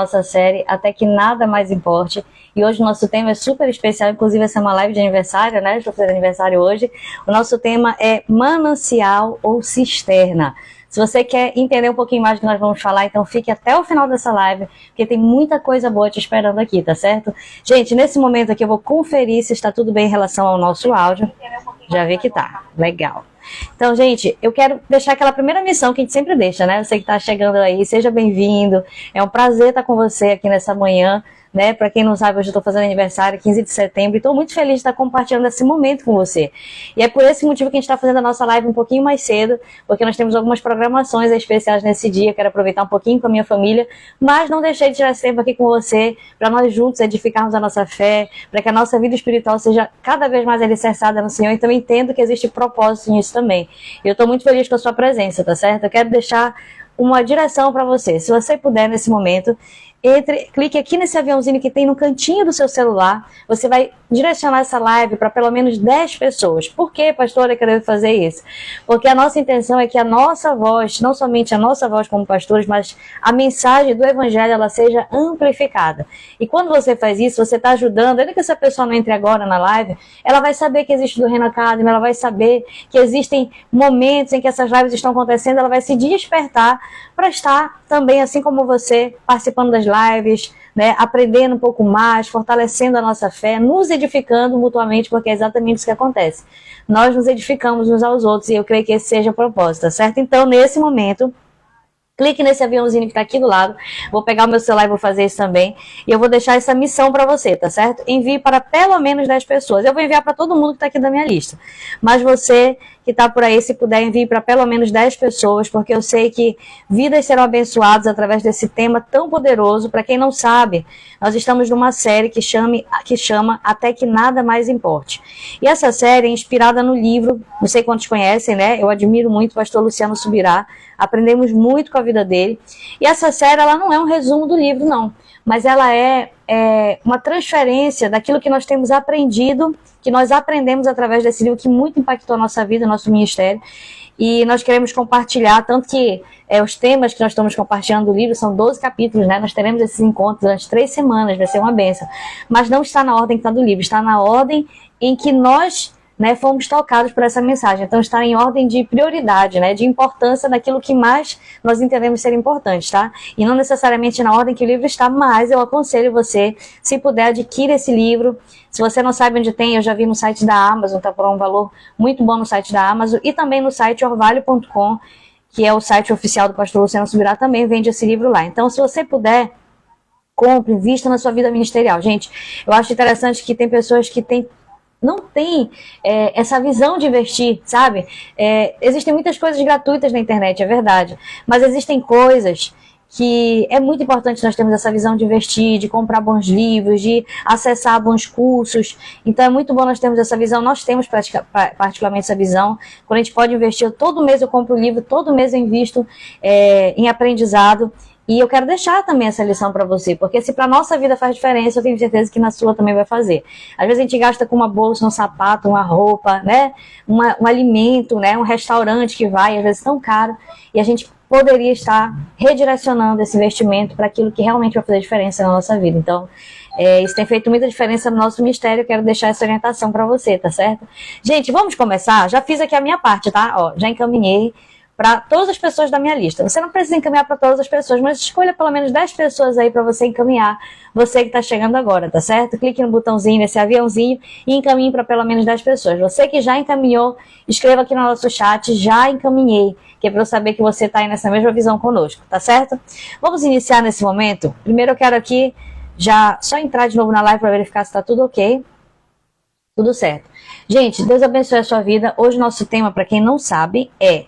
nossa série Até Que Nada Mais Importe. E hoje o nosso tema é super especial, inclusive essa é uma live de aniversário, né? Estou fazendo aniversário hoje. O nosso tema é manancial ou cisterna. Se você quer entender um pouquinho mais do que nós vamos falar, então fique até o final dessa live, porque tem muita coisa boa te esperando aqui, tá certo? Gente, nesse momento aqui eu vou conferir se está tudo bem em relação ao nosso áudio. Já vi que tá. Legal. Então, gente, eu quero deixar aquela primeira missão que a gente sempre deixa, né? Você que está chegando aí, seja bem-vindo. É um prazer estar com você aqui nessa manhã, né? Para quem não sabe, hoje eu estou fazendo aniversário, 15 de setembro, e estou muito feliz de estar compartilhando esse momento com você. E é por esse motivo que a gente está fazendo a nossa live um pouquinho mais cedo, porque nós temos algumas programações especiais nesse dia, quero aproveitar um pouquinho com a minha família, mas não deixei de tirar esse tempo aqui com você, para nós juntos edificarmos a nossa fé, para que a nossa vida espiritual seja cada vez mais alicerçada no Senhor, e também entendo que existe propósito nisso também. E eu estou muito feliz com a sua presença, tá certo? Eu quero deixar uma direção para você. Se você puder, nesse momento, clique aqui nesse aviãozinho que tem no cantinho do seu celular. Você vai direcionar essa live para pelo menos 10 pessoas. Por que, pastora, que eu devo fazer isso? Porque a nossa intenção é que a nossa voz, não somente a nossa voz como pastores, mas a mensagem do evangelho, ela seja amplificada. E quando você faz isso, você está ajudando, ainda que essa pessoa não entre agora na live, ela vai saber que existe do Reino Academy, ela vai saber que existem momentos em que essas lives estão acontecendo, ela vai se despertar para estar também, assim como você, participando das lives, né, aprendendo um pouco mais, fortalecendo a nossa fé, nos edificando mutuamente, porque é exatamente isso que acontece. Nós nos edificamos uns aos outros, e eu creio que esse seja o propósito, tá certo? Então, nesse momento, clique nesse aviãozinho que está aqui do lado. Vou pegar o meu celular e vou fazer isso também. E eu vou deixar essa missão para você, tá certo? Envie para pelo menos 10 pessoas. Eu vou enviar para todo mundo que está aqui da minha lista. Mas você que está por aí, se puder, envie para pelo menos 10 pessoas, porque eu sei que vidas serão abençoadas através desse tema tão poderoso. Para quem não sabe, nós estamos numa série que chama Até Que Nada Mais Importe. E essa série é inspirada no livro, não sei quantos conhecem, né? Eu admiro muito o pastor Luciano Subirá. Aprendemos muito com a vida dele. E essa série, ela não é um resumo do livro, não. Mas ela é uma transferência daquilo que nós temos aprendido, que nós aprendemos através desse livro, que muito impactou a nossa vida, nosso ministério. E nós queremos compartilhar, tanto que os temas que nós estamos compartilhando do livro são 12 capítulos, né? Nós teremos esses encontros durante 3 semanas, vai ser uma bênção. Mas não está na ordem que está do livro, está na ordem em que nós, né, fomos tocados por essa mensagem. Então está em ordem de prioridade, né, de importância daquilo que mais nós entendemos ser importante, tá? E não necessariamente na ordem que o livro está, mas eu aconselho você, se puder, adquira esse livro. Se você não sabe onde tem, eu já vi no site da Amazon, tá por um valor muito bom no site da Amazon, e também no site orvalho.com, que é o site oficial do pastor Luciano Subirá, também vende esse livro lá. Então, se você puder, compre, invista na sua vida ministerial. Gente, eu acho interessante que tem pessoas que não tem essa visão de investir, sabe? Existem muitas coisas gratuitas na internet, é verdade. Mas existem coisas que é muito importante nós termos essa visão de investir, de comprar bons livros, de acessar bons cursos. Então é muito bom nós termos essa visão. Nós temos particularmente essa visão. Quando a gente pode investir, todo mês eu compro um livro, todo mês eu invisto em aprendizado. E eu quero deixar também essa lição para você, porque se para a nossa vida faz diferença, eu tenho certeza que na sua também vai fazer. Às vezes a gente gasta com uma bolsa, um sapato, uma roupa, né? Um alimento, né? Um restaurante que vai, às vezes tão caro, e a gente poderia estar redirecionando esse investimento para aquilo que realmente vai fazer diferença na nossa vida. Então, isso tem feito muita diferença no nosso ministério, eu quero deixar essa orientação para você, tá certo? Gente, vamos começar? Já fiz aqui a minha parte, tá? Ó, já encaminhei para todas as pessoas da minha lista. Você não precisa encaminhar para todas as pessoas, mas escolha pelo menos 10 pessoas aí para você encaminhar, você que está chegando agora, tá certo? Clique no botãozinho, nesse aviãozinho, e encaminhe para pelo menos 10 pessoas. Você que já encaminhou, escreva aqui no nosso chat, já encaminhei, que é para eu saber que você está aí nessa mesma visão conosco, tá certo? Vamos iniciar nesse momento. Primeiro eu quero aqui já só entrar de novo na live para verificar se está tudo ok. Tudo certo. Gente, Deus abençoe a sua vida. Hoje o nosso tema, para quem não sabe, é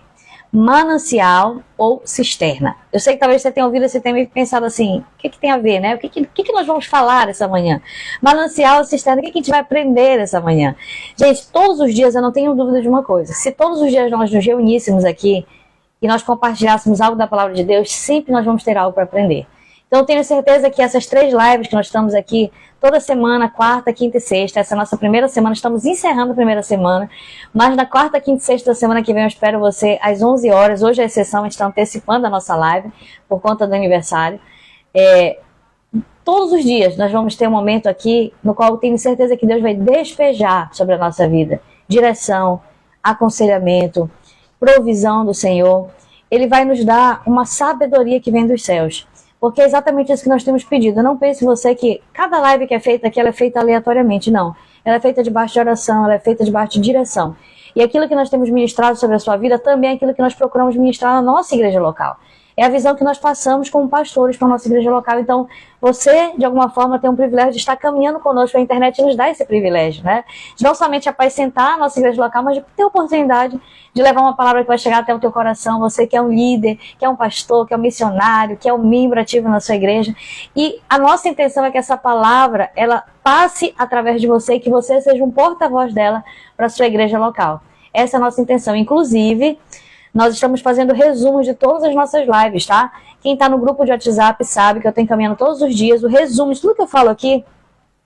manancial ou cisterna. Eu sei que talvez você tenha ouvido esse tema e pensado assim, o que tem a ver, né? O que nós vamos falar essa manhã? Manancial ou cisterna, o que a gente vai aprender essa manhã? Gente, todos os dias eu não tenho dúvida de uma coisa. Se todos os dias nós nos reuníssemos aqui e nós compartilhássemos algo da palavra de Deus, sempre nós vamos ter algo para aprender. Então eu tenho certeza que essas 3 lives que nós estamos aqui toda semana, quarta, quinta e sexta, essa é a nossa primeira semana, estamos encerrando a primeira semana, mas na quarta, quinta e sexta da semana que vem eu espero você às 11 horas, hoje é a exceção, a gente está antecipando a nossa live por conta do aniversário. Todos os dias nós vamos ter um momento aqui no qual eu tenho certeza que Deus vai despejar sobre a nossa vida direção, aconselhamento, provisão do Senhor. Ele vai nos dar uma sabedoria que vem dos céus. Porque é exatamente isso que nós temos pedido. Não pense você que cada live que é feita aqui, ela é feita aleatoriamente. Não. Ela é feita debaixo de oração, ela é feita debaixo de direção. E aquilo que nós temos ministrado sobre a sua vida também é aquilo que nós procuramos ministrar na nossa igreja local. É a visão que nós passamos como pastores para a nossa igreja local. Então, você, de alguma forma, tem um privilégio de estar caminhando conosco. A internet nos dá esse privilégio, né? De não somente apacentar a nossa igreja local, mas de ter a oportunidade de levar uma palavra que vai chegar até o teu coração. Você que é um líder, que é um pastor, que é um missionário, que é um membro ativo na sua igreja. E a nossa intenção é que essa palavra, ela passe através de você e que você seja um porta-voz dela para a sua igreja local. Essa é a nossa intenção. Inclusive, nós estamos fazendo resumos de todas as nossas lives, tá? Quem está no grupo de WhatsApp sabe que eu tenho encaminhando todos os dias o resumo de tudo que eu falo aqui.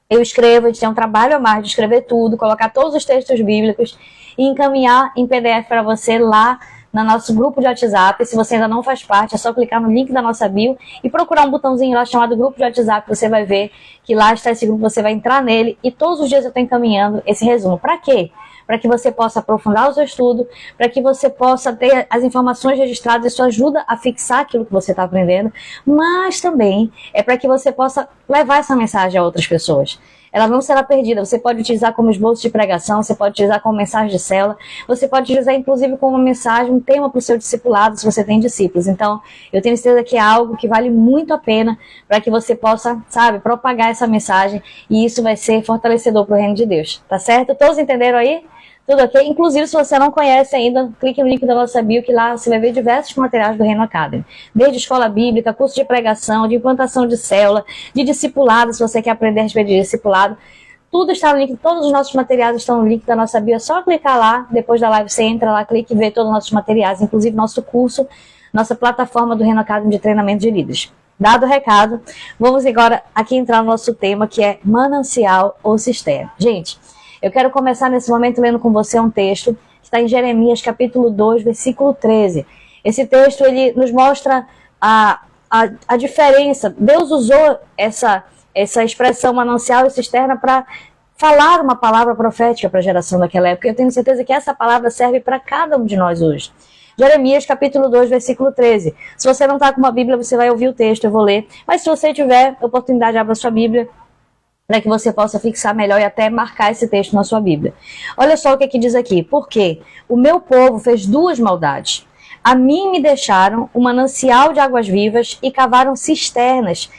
Eu escrevo, a gente tem um trabalho a mais de escrever tudo, colocar todos os textos bíblicos e encaminhar em PDF para você lá no nosso grupo de WhatsApp. Se você ainda não faz parte, é só clicar no link da nossa bio e procurar um botãozinho lá chamado grupo de WhatsApp. Você vai ver que lá está esse grupo, você vai entrar nele e todos os dias eu estou encaminhando esse resumo. Para quê? Para que você possa aprofundar o seu estudo, para que você possa ter as informações registradas, isso ajuda a fixar aquilo que você está aprendendo, mas também é para que você possa levar essa mensagem a outras pessoas. Ela não será perdida, você pode utilizar como esboço de pregação, você pode utilizar como mensagem de célula, você pode utilizar inclusive como uma mensagem, um tema para o seu discipulado, se você tem discípulos. Então, eu tenho certeza que é algo que vale muito a pena para que você possa, sabe, propagar essa mensagem e isso vai ser fortalecedor para o reino de Deus, tá certo? Todos entenderam aí? Tudo ok? Inclusive, se você não conhece ainda, clique no link da nossa bio, que lá você vai ver diversos materiais do Reino Academy. Desde escola bíblica, curso de pregação, de implantação de célula, de discipulado, se você quer aprender a respeito de discipulado. Tudo está no link, todos os nossos materiais estão no link da nossa bio. É só clicar lá, depois da live você entra lá, clica e vê todos os nossos materiais, inclusive nosso curso, nossa plataforma do Reino Academy de treinamento de líderes. Dado o recado, vamos agora aqui entrar no nosso tema, que é manancial ou cisterna. Gente, eu quero começar nesse momento lendo com você um texto que está em Jeremias capítulo 2, versículo 13. Esse texto ele nos mostra a diferença. Deus usou essa expressão manancial e cisterna para falar uma palavra profética para a geração daquela época. Eu tenho certeza que essa palavra serve para cada um de nós hoje. Jeremias capítulo 2, versículo 13. Se você não está com uma Bíblia, você vai ouvir o texto, eu vou ler. Mas se você tiver oportunidade, abra sua Bíblia, para que você possa fixar melhor e até marcar esse texto na sua Bíblia. Olha só o que diz aqui. Porque o meu povo fez duas maldades. A mim me deixaram um manancial de águas vivas e cavaram cisternas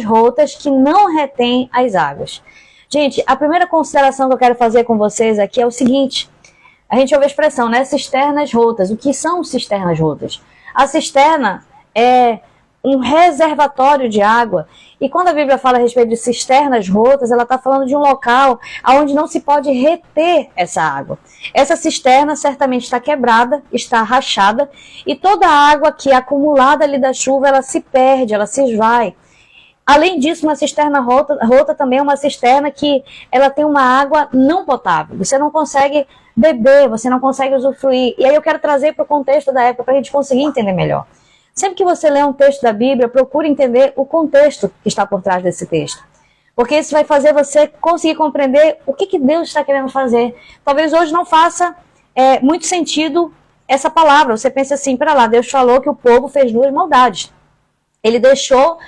rotas que não retêm as águas. Gente, a primeira consideração que eu quero fazer com vocês aqui é o seguinte. A gente ouve a expressão, né? Cisternas rotas. O que são cisternas rotas? A cisterna é um reservatório de água. E quando a Bíblia fala a respeito de cisternas rotas, ela está falando de um local onde não se pode reter essa água. Essa cisterna certamente está quebrada, está rachada, e toda a água que é acumulada ali da chuva, ela se perde, ela se esvai. Além disso, uma cisterna rota também é uma cisterna que ela tem uma água não potável. Você não consegue beber, você não consegue usufruir. E aí eu quero trazer para o contexto da época para a gente conseguir entender melhor. Sempre que você lê um texto da Bíblia, procure entender o contexto que está por trás desse texto. Porque isso vai fazer você conseguir compreender o que Deus está querendo fazer. Talvez hoje não faça muito sentido essa palavra. Você pensa assim, para lá, Deus falou que o povo fez duas maldades. Ele deixou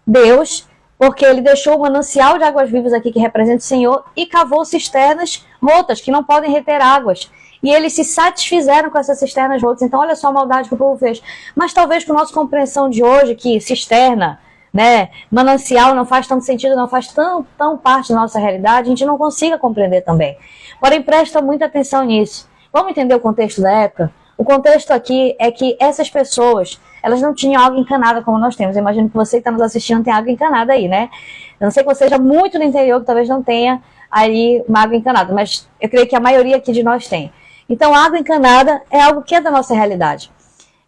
Deus, porque ele deixou o manancial de águas vivas aqui que representa o Senhor e cavou cisternas rotas que não podem reter águas. E eles se satisfizeram com essas cisternas rotas. Então, olha só a maldade que o povo fez. Mas talvez com a nossa compreensão de hoje, que cisterna, né, manancial não faz tanto sentido, não faz tão parte da nossa realidade, a gente não consiga compreender também. Porém, presta muita atenção nisso. Vamos entender o contexto da época? O contexto aqui é que essas pessoas, elas não tinham água encanada como nós temos. Eu imagino que você que está nos assistindo tem água encanada aí, né? Eu não sei que você seja muito do interior, que talvez não tenha aí uma água encanada, mas eu creio que a maioria aqui de nós tem. Então, água encanada é algo que é da nossa realidade.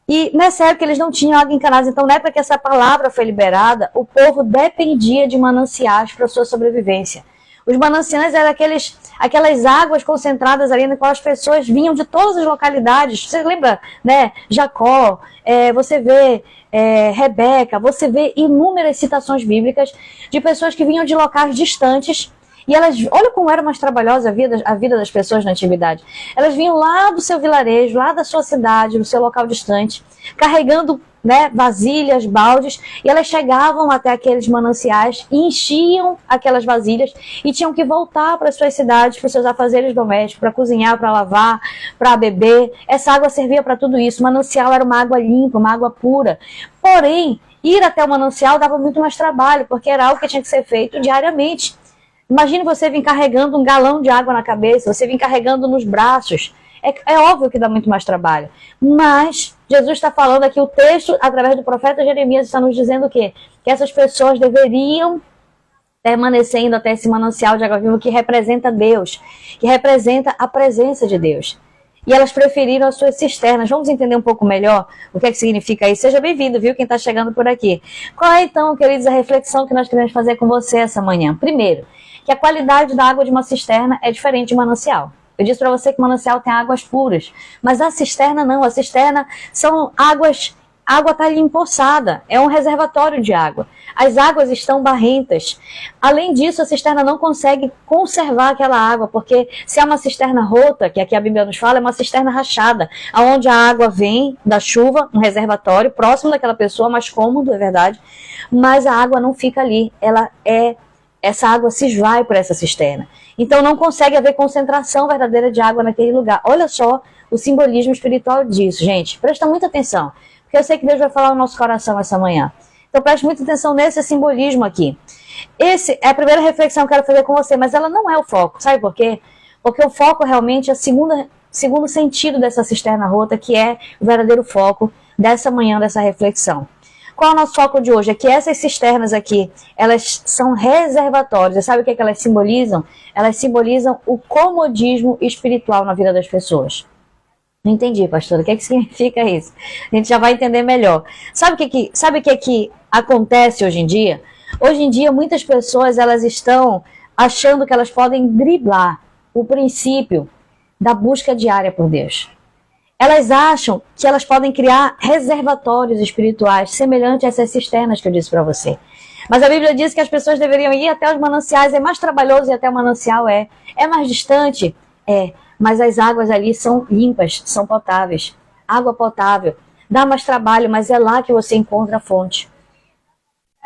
E nessa época eles não tinham água encanada. Então, na época que essa palavra foi liberada, o povo dependia de mananciais para a sua sobrevivência. Os mananciais eram aquelas águas concentradas ali, na qual as pessoas vinham de todas as localidades. Você lembra, né? Jacó, você vê Rebeca, você vê inúmeras citações bíblicas de pessoas que vinham de locais distantes. E elas, olha como era mais trabalhosa a vida das pessoas na antiguidade. Elas vinham lá do seu vilarejo, lá da sua cidade, do seu local distante, carregando, né, vasilhas, baldes, e elas chegavam até aqueles mananciais e enchiam aquelas vasilhas e tinham que voltar para as suas cidades, para os seus afazeres domésticos, para cozinhar, para lavar, para beber. Essa água servia para tudo isso. O manancial era uma água limpa, uma água pura. Porém, ir até o manancial dava muito mais trabalho, porque era algo que tinha que ser feito diariamente. Imagine você vir carregando um galão de água na cabeça, você vir carregando nos braços. É óbvio que dá muito mais trabalho. Mas Jesus está falando aqui, o texto, através do profeta Jeremias, está nos dizendo o quê? Que essas pessoas deveriam permanecer indo até esse manancial de água viva que representa Deus, que representa a presença de Deus. E elas preferiram as suas cisternas. Vamos entender um pouco melhor o que é que significa isso? Seja bem-vindo, viu, quem está chegando por aqui. Qual é, então, queridos, a reflexão que nós queremos fazer com você essa manhã? Primeiro, que a qualidade da água de uma cisterna é diferente de manancial. Eu disse para você que o manancial tem águas puras, mas a cisterna não. A cisterna são águas, a água está ali empoçada, é um reservatório de água. As águas estão barrentas. Além disso, a cisterna não consegue conservar aquela água, porque se é uma cisterna rota, que aqui a Bíblia nos fala, é uma cisterna rachada, onde a água vem da chuva, um reservatório próximo daquela pessoa, mais cômodo, é verdade, mas a água não fica ali, essa água se esvai por essa cisterna. Então não consegue haver concentração verdadeira de água naquele lugar. Olha só o simbolismo espiritual disso, gente. Presta muita atenção, porque eu sei que Deus vai falar no nosso coração essa manhã. Então preste muita atenção nesse simbolismo aqui. Esse é a primeira reflexão que eu quero fazer com você, mas ela não é o foco. Sabe por quê? Porque o foco realmente é o segundo sentido dessa cisterna rota, que é o verdadeiro foco dessa manhã, dessa reflexão. Qual é o nosso foco de hoje? É que essas cisternas aqui, elas são reservatórios. Você sabe o que elas simbolizam? Elas simbolizam o comodismo espiritual na vida das pessoas. Não entendi, pastora. O que significa isso? A gente já vai entender melhor. Sabe o que acontece hoje em dia? Hoje em dia, muitas pessoas elas estão achando que elas podem driblar o princípio da busca diária por Deus. Elas acham que elas podem criar reservatórios espirituais semelhantes a essas cisternas que eu disse para você. Mas a Bíblia diz que as pessoas deveriam ir até os mananciais. É mais trabalhoso ir até o manancial, é mais distante, mas as águas ali são limpas, são potáveis. Água potável. Dá mais trabalho, mas é lá que você encontra a fonte.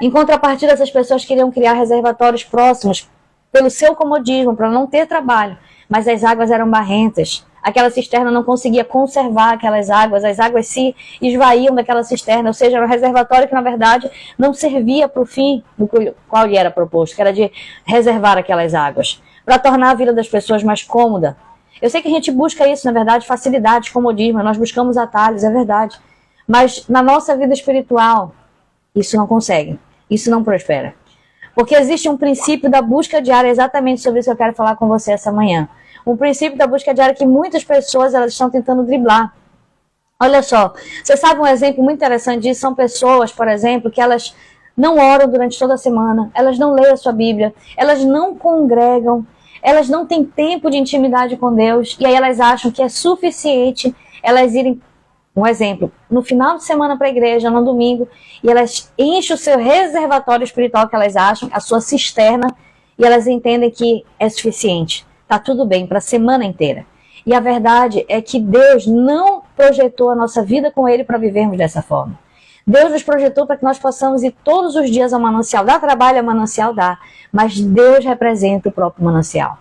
Em contrapartida, essas pessoas queriam criar reservatórios próximos pelo seu comodismo, para não ter trabalho. Mas as águas eram barrentas. Aquela cisterna não conseguia conservar aquelas águas, as águas se esvaíam daquela cisterna, ou seja, era um reservatório que, na verdade, não servia para o fim do qual lhe era proposto, que era de reservar aquelas águas, para tornar a vida das pessoas mais cômoda. Eu sei que a gente busca isso, na verdade, facilidade, comodismo, nós buscamos atalhos, é verdade, mas na nossa vida espiritual, isso não consegue, isso não prospera. Porque existe um princípio da busca diária, exatamente sobre isso que eu quero falar com você essa manhã. Um princípio da busca diária que muitas pessoas elas estão tentando driblar. Olha só, você sabe um exemplo muito interessante disso? São pessoas, por exemplo, que elas não oram durante toda a semana, elas não leem a sua Bíblia, elas não congregam, elas não têm tempo de intimidade com Deus, e aí elas acham que é suficiente elas irem, um exemplo, no final de semana para a igreja, no domingo, e elas enchem o seu reservatório espiritual que elas acham, a sua cisterna, e elas entendem que é suficiente. Tá tudo bem para a semana inteira. E a verdade é que Deus não projetou a nossa vida com Ele para vivermos dessa forma. Deus nos projetou para que nós possamos ir todos os dias ao manancial. Dá trabalho ao manancial? Dá. Mas Deus representa o próprio manancial.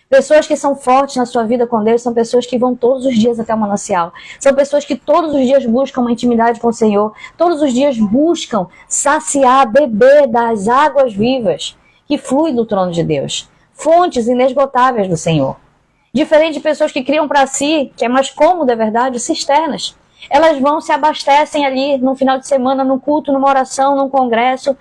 Pessoas que são fortes na sua vida com Deus são pessoas que vão todos os dias até o manancial. São pessoas que todos os dias buscam uma intimidade com o Senhor. Todos os dias buscam saciar, beber das águas vivas que fluem do trono de Deus. Fontes inesgotáveis do Senhor. Diferente de pessoas que criam para si, que é mais cômodo, é verdade, cisternas. Elas vão, se abastecem ali no final de semana, num culto, numa oração, num congresso,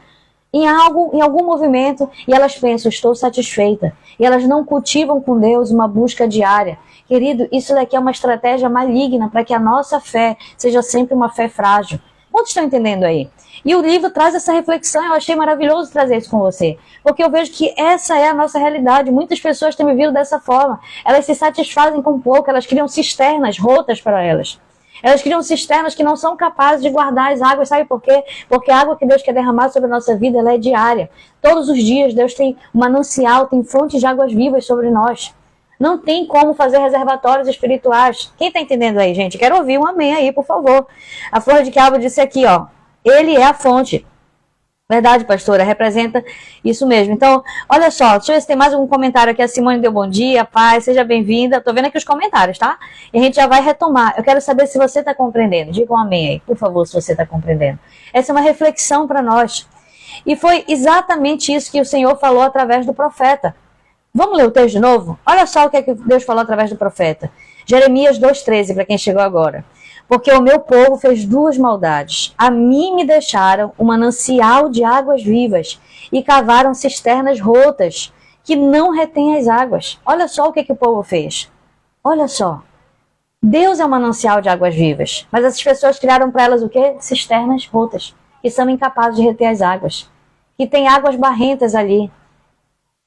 em algum movimento, e elas pensam, estou satisfeita. E elas não cultivam com Deus uma busca diária. Querido, isso daqui é uma estratégia maligna para que a nossa fé seja sempre uma fé frágil. Quantos estão entendendo aí? E o livro traz essa reflexão, eu achei maravilhoso trazer isso com você. Porque eu vejo que essa é a nossa realidade. Muitas pessoas têm vivido dessa forma. Elas se satisfazem com pouco, elas criam cisternas rotas para elas. Elas criam cisternas que não são capazes de guardar as águas. Sabe por quê? Porque a água que Deus quer derramar sobre a nossa vida, ela é diária. Todos os dias Deus tem um manancial, tem fontes de águas vivas sobre nós. Não tem como fazer reservatórios espirituais. Quem está entendendo aí, gente? Quero ouvir um amém aí, por favor. A Flor de Cabo disse aqui, ó. Ele é a fonte. Verdade, pastora, representa isso mesmo. Então, olha só, deixa eu ver se tem mais algum comentário aqui. A Simone deu bom dia, paz, seja bem-vinda. Tô vendo aqui os comentários, tá? E a gente já vai retomar. Eu quero saber se você está compreendendo. Diga um amém aí, por favor, se você está compreendendo. Essa é uma reflexão para nós. E foi exatamente isso que o Senhor falou através do profeta. Vamos ler o texto de novo? Olha só o que é que Deus falou através do profeta. Jeremias 2,13, para quem chegou agora. Porque o meu povo fez duas maldades. A mim me deixaram um manancial de águas vivas e cavaram cisternas rotas que não retêm as águas. Olha só o que o povo fez. Olha só. Deus é um manancial de águas vivas, mas essas pessoas criaram para elas o quê? Cisternas rotas, que são incapazes de reter as águas. Que tem águas barrentas ali.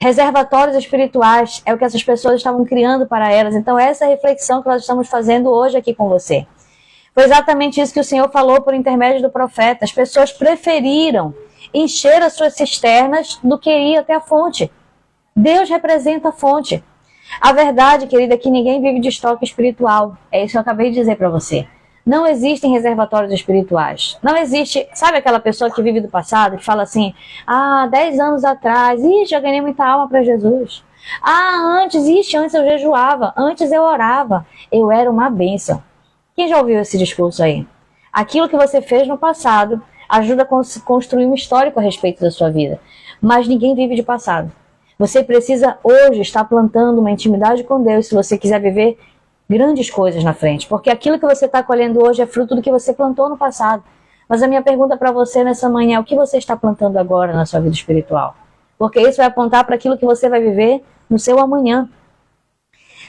Reservatórios espirituais é o que essas pessoas estavam criando para elas. Então essa é a reflexão que nós estamos fazendo hoje aqui com você. Foi exatamente isso que o Senhor falou por intermédio do profeta. As pessoas preferiram encher as suas cisternas do que ir até a fonte. Deus representa a fonte. A verdade, querida, é que ninguém vive de estoque espiritual. É isso que eu acabei de dizer para você. Não existem reservatórios espirituais. Não existe, sabe aquela pessoa que vive do passado, que fala assim, 10 anos atrás, já ganhei muita alma para Jesus. Antes eu jejuava, antes eu orava, eu era uma bênção. Quem já ouviu esse discurso aí? Aquilo que você fez no passado ajuda a construir um histórico a respeito da sua vida. Mas ninguém vive de passado. Você precisa hoje estar plantando uma intimidade com Deus se você quiser viver grandes coisas na frente. Porque aquilo que você está colhendo hoje é fruto do que você plantou no passado. Mas a minha pergunta para você nessa manhã é o que você está plantando agora na sua vida espiritual? Porque isso vai apontar para aquilo que você vai viver no seu amanhã.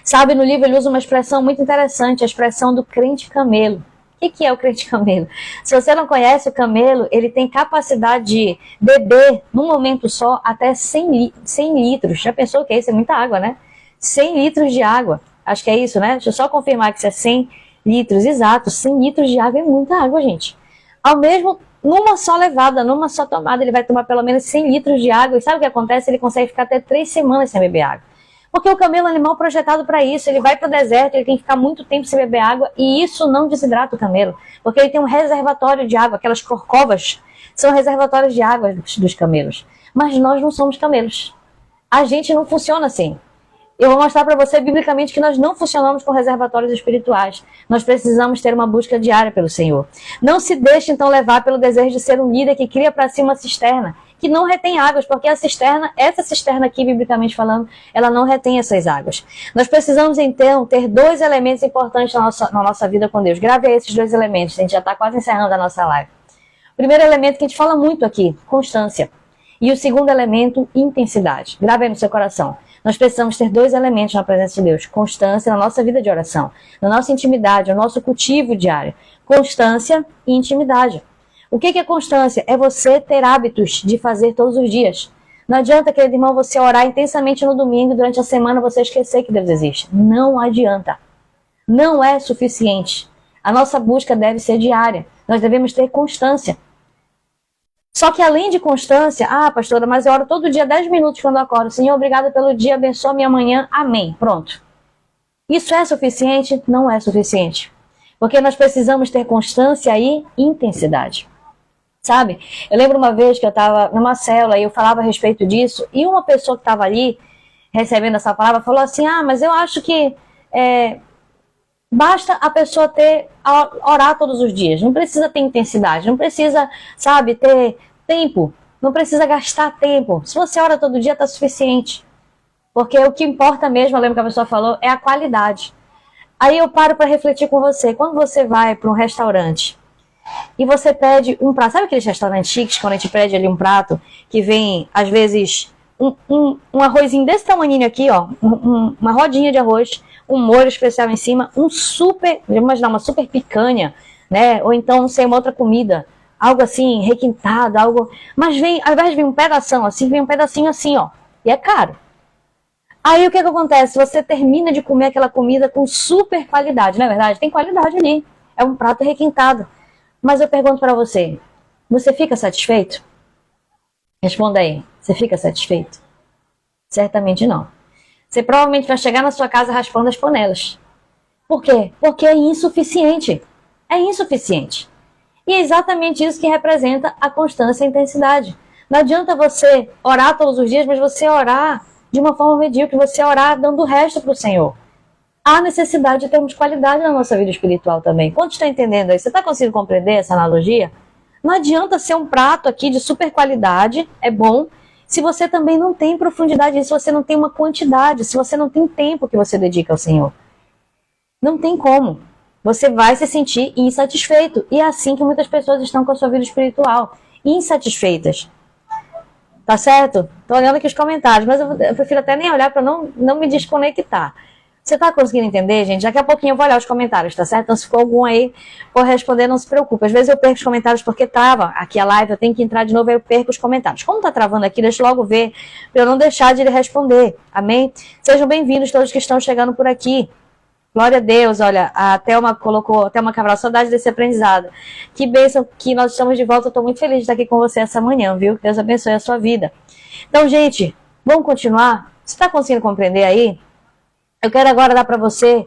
Sabe, no livro ele usa uma expressão muito interessante, a expressão do crente camelo. O que é o crente camelo? Se você não conhece o camelo, ele tem capacidade de beber, num momento só, até 100 litros. Já pensou que isso é muita água, né? 100 litros de água. Acho que é isso, né? Deixa eu só confirmar que isso é 100 litros. Exato, 100 litros de água é muita água, gente. Numa só levada, numa só tomada, ele vai tomar pelo menos 100 litros de água. E sabe o que acontece? Ele consegue ficar até 3 semanas sem beber água. Porque o camelo é um animal projetado para isso. Ele vai para o deserto, ele tem que ficar muito tempo sem beber água. E isso não desidrata o camelo. Porque ele tem um reservatório de água. Aquelas corcovas são reservatórios de água dos camelos. Mas nós não somos camelos. A gente não funciona assim. Eu vou mostrar para você biblicamente que nós não funcionamos com reservatórios espirituais. Nós precisamos ter uma busca diária pelo Senhor. Não se deixe então levar pelo desejo de ser um líder que cria para si uma cisterna que não retém águas, porque essa cisterna aqui, biblicamente falando, ela não retém essas águas. Nós precisamos então ter dois elementos importantes na nossa vida com Deus. Grave aí esses dois elementos, a gente já está quase encerrando a nossa live. O primeiro elemento que a gente fala muito aqui, constância. E o segundo elemento, intensidade. Grave aí no seu coração. Nós precisamos ter dois elementos na presença de Deus. Constância na nossa vida de oração, na nossa intimidade, no nosso cultivo diário. Constância e intimidade. O que é constância? É você ter hábitos de fazer todos os dias. Não adianta, querido irmão, você orar intensamente no domingo e durante a semana você esquecer que Deus existe. Não adianta. Não é suficiente. A nossa busca deve ser diária. Nós devemos ter constância. Só que além de constância, pastora, mas eu oro todo dia 10 minutos quando eu acordo. Senhor, obrigada pelo dia, abençoa minha manhã. Amém. Pronto. Isso é suficiente? Não é suficiente. Porque nós precisamos ter constância e intensidade. Sabe? Eu lembro uma vez que eu estava numa célula e eu falava a respeito disso, e uma pessoa que estava ali recebendo essa palavra falou assim, mas eu acho que basta a pessoa orar todos os dias, não precisa ter intensidade, não precisa, sabe, ter tempo, não precisa gastar tempo. Se você ora todo dia, está suficiente. Porque o que importa mesmo, eu lembro que a pessoa falou, é a qualidade. Aí eu paro para refletir com você. Quando você vai para um restaurante e você pede um prato, sabe aqueles restaurantes chiques, quando a gente pede ali um prato que vem, às vezes, um arrozinho desse tamanhinho aqui, ó, uma rodinha de arroz, um molho especial em cima, vamos imaginar uma super picanha, né? Ou então, não sei, uma outra comida, algo assim, requintado, algo... Mas vem, ao invés de vir um pedação assim, vem um pedacinho assim, ó. E é caro. Aí o que acontece? Você termina de comer aquela comida com super qualidade, não é verdade? Tem qualidade ali. É um prato requintado. Mas eu pergunto para você, você fica satisfeito? Responda aí, você fica satisfeito? Certamente não. Você provavelmente vai chegar na sua casa raspando as panelas. Por quê? Porque é insuficiente. É insuficiente. E é exatamente isso que representa a constância e a intensidade. Não adianta você orar todos os dias, mas você orar de uma forma medíocre, você orar dando o resto para o Senhor. Há necessidade de termos qualidade na nossa vida espiritual também. Quanto está entendendo aí? Você está conseguindo compreender essa analogia? Não adianta ser um prato aqui de super qualidade, é bom, se você também não tem profundidade, se você não tem uma quantidade, se você não tem tempo que você dedica ao Senhor. Não tem como. Você vai se sentir insatisfeito. E é assim que muitas pessoas estão com a sua vida espiritual. Insatisfeitas. Tá certo? Tô olhando aqui os comentários, mas eu prefiro até nem olhar para não me desconectar. Você tá conseguindo entender, gente? Daqui a pouquinho eu vou olhar os comentários, tá certo? Então se for algum aí por responder, não se preocupe. Às vezes eu perco os comentários porque trava aqui a live, eu tenho que entrar de novo e eu perco os comentários. Como tá travando aqui, deixa eu logo ver, para eu não deixar de lhe responder. Amém? Sejam bem-vindos todos que estão chegando por aqui. Glória a Deus, olha, a Thelma colocou, Thelma Cabral, saudade desse aprendizado. Que bênção que nós estamos de volta, eu estou muito feliz de estar aqui com você essa manhã, viu? Deus abençoe a sua vida. Então, gente, vamos continuar? Você está conseguindo compreender aí? Eu quero agora dar para você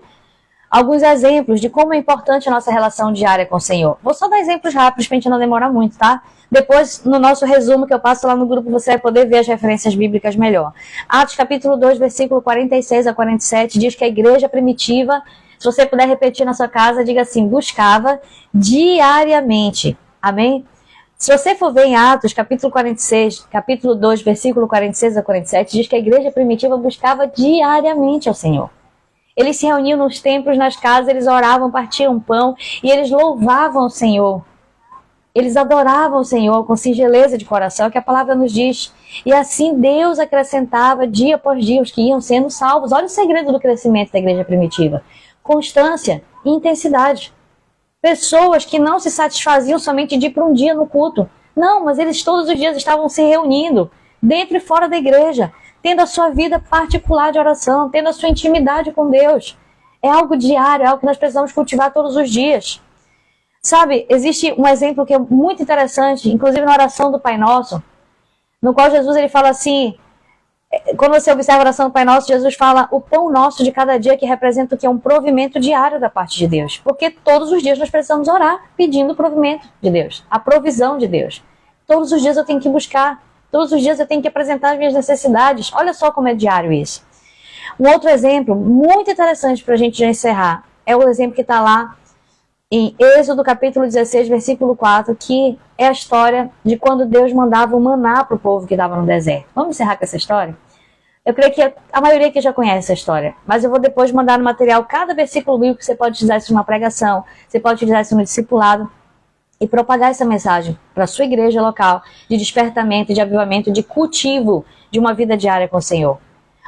alguns exemplos de como é importante a nossa relação diária com o Senhor. Vou só dar exemplos rápidos para a gente não demorar muito, tá? Depois, no nosso resumo que eu passo lá no grupo, você vai poder ver as referências bíblicas melhor. Atos capítulo 2, versículo 46 a 47, diz que a igreja primitiva, se você puder repetir na sua casa, diga assim, buscava diariamente. Amém? Se você for ver em Atos, capítulo 46, capítulo 2, versículo 46 a 47, diz que a igreja primitiva buscava diariamente ao Senhor. Eles se reuniam nos templos, nas casas, eles oravam, partiam pão e eles louvavam o Senhor. Eles adoravam o Senhor com singeleza de coração, é o que a palavra nos diz. E assim Deus acrescentava dia após dia os que iam sendo salvos. Olha o segredo do crescimento da igreja primitiva. Constância e intensidade. Pessoas que não se satisfaziam somente de ir para um dia no culto. Não, mas eles todos os dias estavam se reunindo, dentro e fora da igreja, tendo a sua vida particular de oração, tendo a sua intimidade com Deus. É algo diário, é algo que nós precisamos cultivar todos os dias. Sabe, existe um exemplo que é muito interessante, inclusive na oração do Pai Nosso, no qual Jesus ele fala assim, quando você observa a oração do Pai Nosso, Jesus fala o pão nosso de cada dia, que representa o que é um provimento diário da parte de Deus. Porque todos os dias nós precisamos orar pedindo o provimento de Deus, a provisão de Deus. Todos os dias eu tenho que buscar, todos os dias eu tenho que apresentar as minhas necessidades. Olha só como é diário isso. Um outro exemplo muito interessante para a gente já encerrar é o exemplo que está lá em Êxodo capítulo 16, versículo 4, que é a história de quando Deus mandava o maná para o povo que estava no deserto. Vamos encerrar com essa história? Eu creio que a maioria aqui já conhece essa história, mas eu vou depois mandar no material cada versículo bíblico, que você pode utilizar isso numa pregação, você pode utilizar isso no discipulado e propagar essa mensagem para a sua igreja local de despertamento, de avivamento, de cultivo de uma vida diária com o Senhor.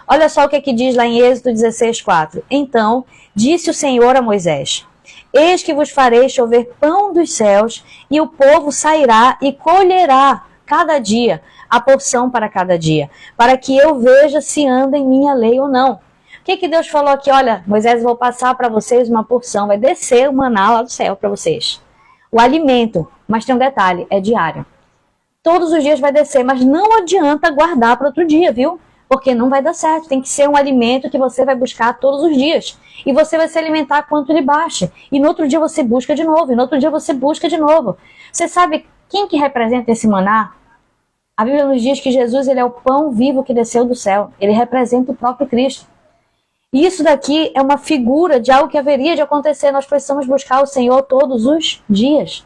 Olha só o que aqui diz lá em Êxodo 16, 4. Então, disse o Senhor a Moisés: eis que vos farei chover pão dos céus, e o povo sairá e colherá cada dia a porção para cada dia, para que eu veja se anda em minha lei ou não. O que Deus falou aqui? Olha, Moisés, eu vou passar para vocês uma porção, vai descer o maná lá do céu para vocês. O alimento, mas tem um detalhe, é diário. Todos os dias vai descer, mas não adianta guardar para outro dia, viu? Porque não vai dar certo, tem que ser um alimento que você vai buscar todos os dias. E você vai se alimentar quanto lhe baixe. E no outro dia você busca de novo, e no outro dia você busca de novo. Você sabe quem que representa esse maná? A Bíblia nos diz que Jesus ele é o pão vivo que desceu do céu. Ele representa o próprio Cristo. E isso daqui é uma figura de algo que haveria de acontecer. Nós precisamos buscar o Senhor todos os dias.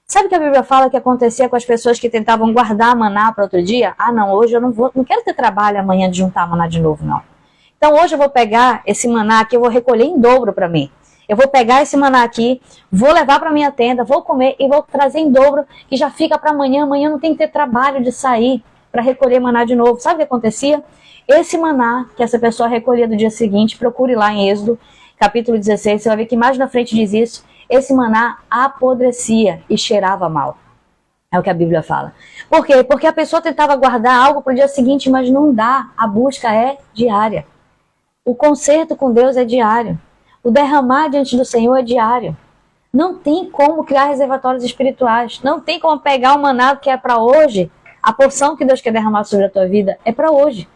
Sabe o que a Bíblia fala que acontecia com as pessoas que tentavam guardar maná para outro dia? Ah, não, hoje eu não quero ter trabalho amanhã de juntar maná de novo, não. Então hoje eu vou pegar esse maná aqui, eu vou recolher em dobro para mim. Eu vou pegar esse maná aqui, vou levar para minha tenda, vou comer e vou trazer em dobro, que já fica para amanhã. Amanhã não tem que ter trabalho de sair para recolher maná de novo. Sabe o que acontecia? Esse maná que essa pessoa recolhia do dia seguinte, procure lá em Êxodo, capítulo 16, você vai ver que mais na frente diz isso. Esse maná apodrecia e cheirava mal. É o que a Bíblia fala. Por quê? Porque a pessoa tentava guardar algo para o dia seguinte, mas não dá. A busca é diária. O conserto com Deus é diário. O derramar diante do Senhor é diário. Não tem como criar reservatórios espirituais. Não tem como pegar o maná que é para hoje. A porção que Deus quer derramar sobre a tua vida é para hoje.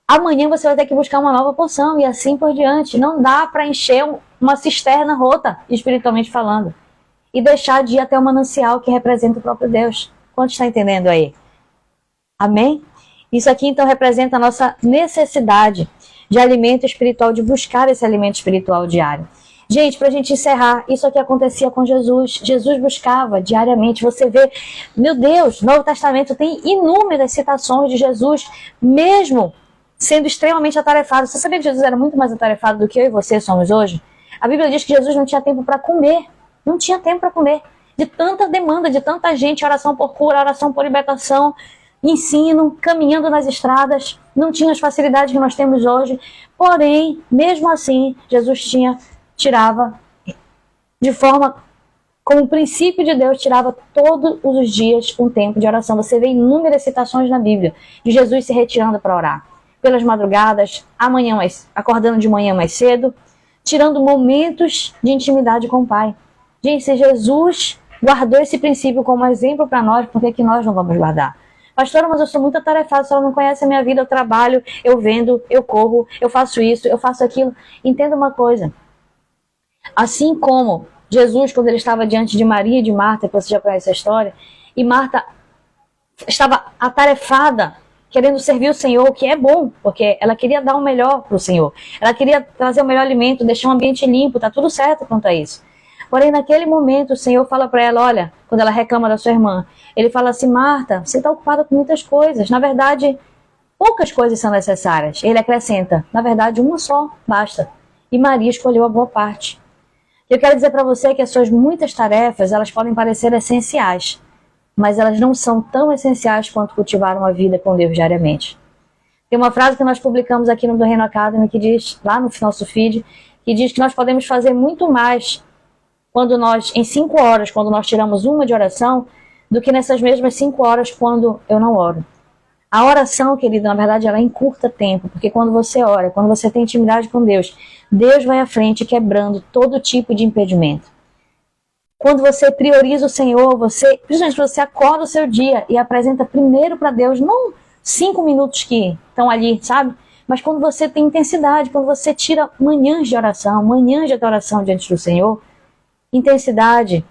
Amanhã você vai ter que buscar uma nova porção e assim por diante. Não dá para encher uma cisterna rota, espiritualmente falando, e deixar de ir até o manancial que representa o próprio Deus. Quanto está entendendo aí? Amém? Isso aqui então representa a nossa necessidade de alimento espiritual, de buscar esse alimento espiritual diário. Gente, para a gente encerrar, isso aqui acontecia com Jesus. Jesus buscava diariamente. Você vê, meu Deus, no Novo Testamento tem inúmeras citações de Jesus, mesmo sendo extremamente atarefado. Você sabia que Jesus era muito mais atarefado do que eu e você somos hoje? A Bíblia diz que Jesus não tinha tempo para comer. Não tinha tempo para comer. De tanta demanda, de tanta gente, oração por cura, oração por libertação, ensino, caminhando nas estradas. Não tinha as facilidades que nós temos hoje. Porém, mesmo assim, Jesus tirava de forma, como princípio de Deus, tirava todos os dias um tempo de oração. Você vê inúmeras citações na Bíblia de Jesus se retirando para orar. Pelas madrugadas, acordando de manhã mais cedo, tirando momentos de intimidade com o Pai. Gente, se Jesus guardou esse princípio como exemplo para nós, por que nós não vamos guardar? Pastora, mas eu sou muito atarefada, a senhora não conhece a minha vida, eu trabalho, eu vendo, eu corro, eu faço isso, eu faço aquilo. Entenda uma coisa. Assim como Jesus, quando ele estava diante de Maria e de Marta, que você já conhece a história, e Marta estava atarefada, querendo servir o Senhor, que é bom, porque ela queria dar o melhor para o Senhor. Ela queria trazer o melhor alimento, deixar um ambiente limpo, tá tudo certo quanto a isso. Porém, naquele momento, o Senhor fala para ela, olha, quando ela reclama da sua irmã, ele fala assim, Marta, você está ocupada com muitas coisas. Na verdade, poucas coisas são necessárias. Ele acrescenta, na verdade, uma só basta. E Maria escolheu a boa parte. Eu quero dizer para você que as suas muitas tarefas, elas podem parecer essenciais, mas elas não são tão essenciais quanto cultivar uma vida com Deus diariamente. Tem uma frase que nós publicamos aqui no Do Reino Academy, que diz, lá no nosso feed, que diz que nós podemos fazer muito mais em 5 horas, quando nós tiramos uma de oração, do que nessas mesmas 5 horas quando eu não oro. A oração, querida, na verdade, ela encurta tempo, porque quando você ora, quando você tem intimidade com Deus, Deus vai à frente quebrando todo tipo de impedimento. Quando você prioriza o Senhor, principalmente você acorda o seu dia e apresenta primeiro para Deus, não 5 minutos que estão ali, sabe? Mas quando você tem intensidade, quando você tira manhãs de oração, manhãs de adoração diante do Senhor, intensidade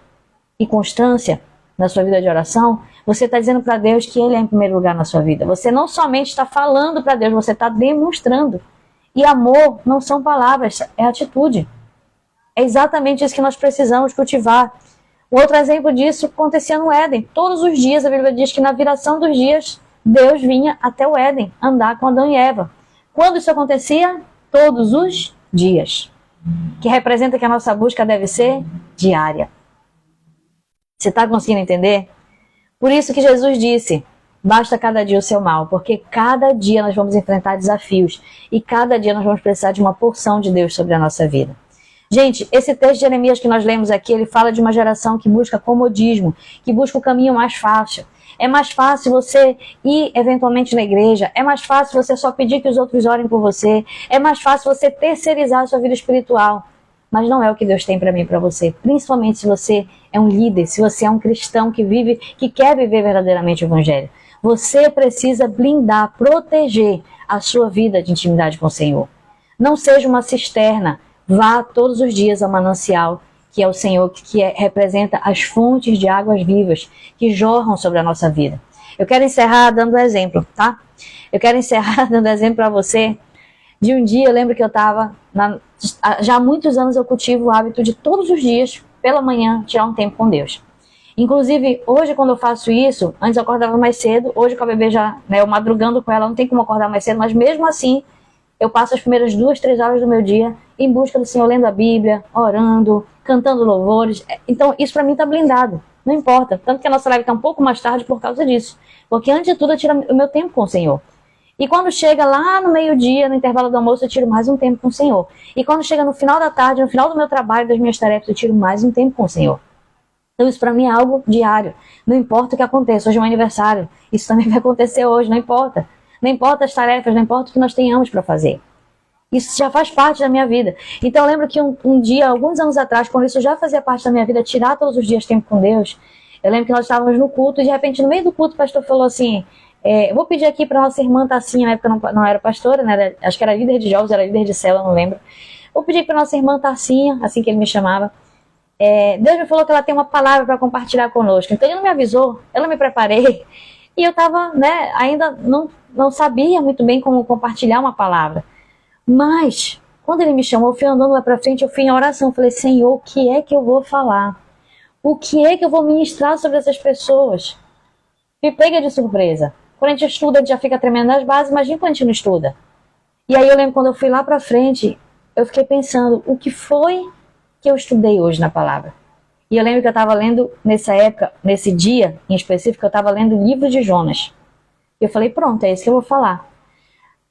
e constância na sua vida de oração, você está dizendo para Deus que Ele é em primeiro lugar na sua vida. Você não somente está falando para Deus, você está demonstrando. E amor não são palavras, é atitude. É exatamente isso que nós precisamos cultivar. Um outro exemplo disso acontecia no Éden. Todos os dias, a Bíblia diz que na viração dos dias, Deus vinha até o Éden andar com Adão e Eva. Quando isso acontecia? Todos os dias. Que representa que a nossa busca deve ser diária. Você está conseguindo entender? Por isso que Jesus disse, basta cada dia o seu mal, porque cada dia nós vamos enfrentar desafios e cada dia nós vamos precisar de uma porção de Deus sobre a nossa vida. Gente, esse texto de Jeremias que nós lemos aqui, ele fala de uma geração que busca comodismo, que busca o caminho mais fácil. É mais fácil você ir eventualmente na igreja, é mais fácil você só pedir que os outros orem por você, é mais fácil você terceirizar a sua vida espiritual. Mas não é o que Deus tem para mim e para você, principalmente se você é um líder, se você é um cristão que quer viver verdadeiramente o Evangelho. Você precisa blindar, proteger a sua vida de intimidade com o Senhor. Não seja uma cisterna, vá todos os dias ao manancial, que é o Senhor, representa as fontes de águas vivas que jorram sobre a nossa vida. Eu quero encerrar dando um exemplo, tá? Eu quero encerrar dando exemplo para você de um dia. Eu lembro que eu estava, já há muitos anos eu cultivo o hábito de todos os dias, pela manhã, tirar um tempo com Deus. Inclusive, hoje quando eu faço isso, antes eu acordava mais cedo, hoje com a bebê já, eu madrugando com ela, não tem como acordar mais cedo, mas mesmo assim, eu passo as primeiras 2, 3 horas do meu dia em busca do Senhor, lendo a Bíblia, orando, cantando louvores. Então, isso para mim está blindado, não importa. Tanto que a nossa live está um pouco mais tarde por causa disso. Porque antes de tudo, eu tiro o meu tempo com o Senhor. E quando chega lá no meio-dia, no intervalo do almoço, eu tiro mais um tempo com o Senhor. E quando chega no final da tarde, no final do meu trabalho, das minhas tarefas, eu tiro mais um tempo com o Senhor. Então isso para mim é algo diário. Não importa o que aconteça, hoje é meu aniversário, isso também vai acontecer hoje, não importa. Não importa as tarefas, não importa o que nós tenhamos para fazer. Isso já faz parte da minha vida. Então eu lembro que um dia, alguns anos atrás, quando isso já fazia parte da minha vida, tirar todos os dias tempo com Deus, eu lembro que nós estávamos no culto e de repente no meio do culto o pastor falou assim, eu vou pedir aqui para nossa irmã Tacinha, na época não era pastora, né? Acho que era líder de jovens, era líder de célula, não lembro. Vou pedir para nossa irmã Tacinha, assim que ele me chamava, Deus me falou que ela tem uma palavra para compartilhar conosco. Então ele não me avisou, eu não me preparei. E eu estava, né, ainda não sabia muito bem como compartilhar uma palavra. Mas, quando ele me chamou, eu fui andando lá para frente, eu fui em oração. Falei, Senhor, o que é que eu vou falar? O que é que eu vou ministrar sobre essas pessoas? Me pega de surpresa. Quando a gente estuda, a gente já fica tremendo nas bases, imagina quando a gente não estuda. E aí eu lembro quando eu fui lá para frente, eu fiquei pensando, o que foi que eu estudei hoje na palavra? E eu lembro que eu estava lendo, nessa época, nesse dia em específico, eu estava lendo o livro de Jonas. E eu falei, pronto, é isso que eu vou falar.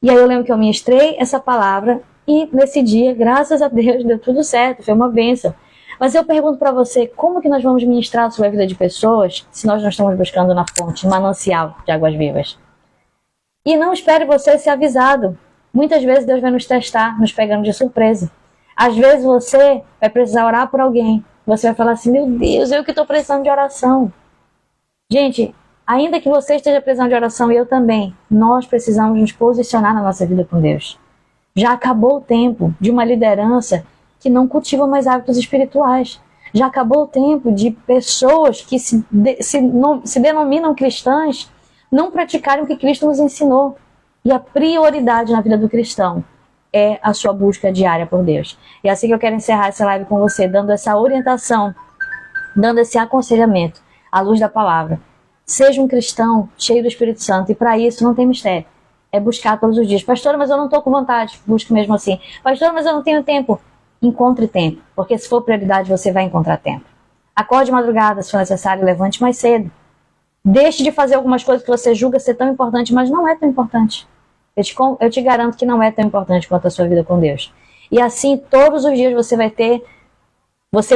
E aí eu lembro que eu ministrei essa palavra e nesse dia, graças a Deus, deu tudo certo, foi uma bênção. Mas eu pergunto para você, como que nós vamos ministrar sobre a vida de pessoas se nós não estamos buscando na fonte, no manancial de águas vivas? E não espere você ser avisado. Muitas vezes Deus vai nos testar, nos pegando de surpresa. Às vezes você vai precisar orar por alguém. Você vai falar assim, meu Deus, eu que estou precisando de oração. Gente, ainda que você esteja precisando de oração e eu também, nós precisamos nos posicionar na nossa vida com Deus. Já acabou o tempo de uma liderança que não cultiva mais hábitos espirituais. Já acabou o tempo de pessoas que se denominam cristãs não praticarem o que Cristo nos ensinou. E a prioridade na vida do cristão é a sua busca diária por Deus. E é assim que eu quero encerrar essa live com você, dando essa orientação, dando esse aconselhamento à luz da palavra. Seja um cristão cheio do Espírito Santo, e para isso não tem mistério. É buscar todos os dias. Pastora, mas eu não estou com vontade. Busque mesmo assim. Pastora, mas eu não tenho tempo. Encontre tempo, porque se for prioridade, você vai encontrar tempo. Acorde de madrugada, se for necessário, levante mais cedo. Deixe de fazer algumas coisas que você julga ser tão importante, mas não é tão importante. Eu te garanto que não é tão importante quanto a sua vida com Deus. E assim, todos os dias você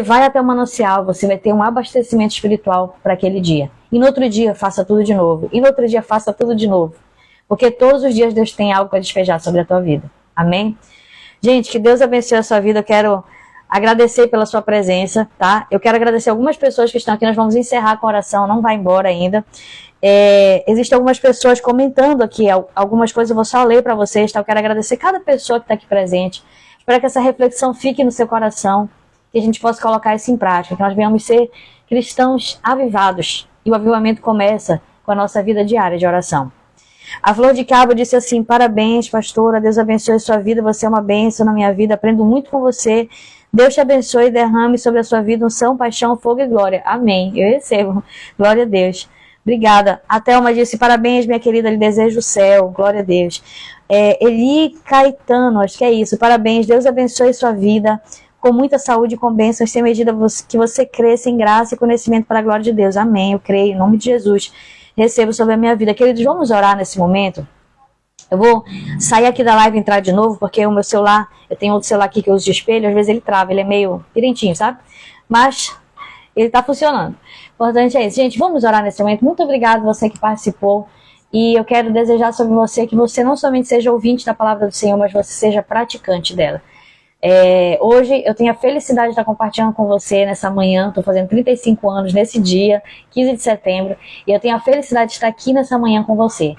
vai até o manancial, você vai ter um abastecimento espiritual para aquele dia. E no outro dia, faça tudo de novo. E no outro dia, faça tudo de novo. Porque todos os dias Deus tem algo para despejar sobre a tua vida. Amém? Gente, que Deus abençoe a sua vida. Eu quero agradecer pela sua presença, tá? Eu quero agradecer algumas pessoas que estão aqui. Nós vamos encerrar com a oração, não vai embora ainda. Existem algumas pessoas comentando aqui algumas coisas, eu vou só ler para vocês, tá? Eu quero agradecer cada pessoa que está aqui presente. Espero que essa reflexão fique no seu coração, que a gente possa colocar isso em prática, que nós venhamos ser cristãos avivados. E o avivamento começa com a nossa vida diária de oração. A Flor de Cabo disse assim, parabéns, pastora, Deus abençoe a sua vida, você é uma bênção na minha vida, aprendo muito com você. Deus te abençoe e derrame sobre a sua vida unção, paixão, fogo e glória. Amém. Eu recebo. Glória a Deus. Obrigada. A Thelma disse, parabéns, minha querida, lhe desejo o céu. Glória a Deus. Eli Caetano, acho que é isso. Parabéns, Deus abençoe sua vida com muita saúde e com bênçãos, sem medida que você cresça em graça e conhecimento para a glória de Deus. Amém. Eu creio, em nome de Jesus. Recebo sobre a minha vida. Queridos, vamos orar nesse momento? Eu vou sair aqui da live e entrar de novo, porque o meu celular, eu tenho outro celular aqui que eu uso de espelho, às vezes ele trava, ele é meio pirentinho, sabe? Mas ele está funcionando. O importante é isso. Gente, vamos orar nesse momento. Muito obrigado você que participou. E eu quero desejar sobre você que você não somente seja ouvinte da palavra do Senhor, mas você seja praticante dela. Hoje eu tenho a felicidade de estar compartilhando com você nessa manhã. Estou fazendo 35 anos nesse dia, 15 de setembro. E eu tenho a felicidade de estar aqui nessa manhã com você.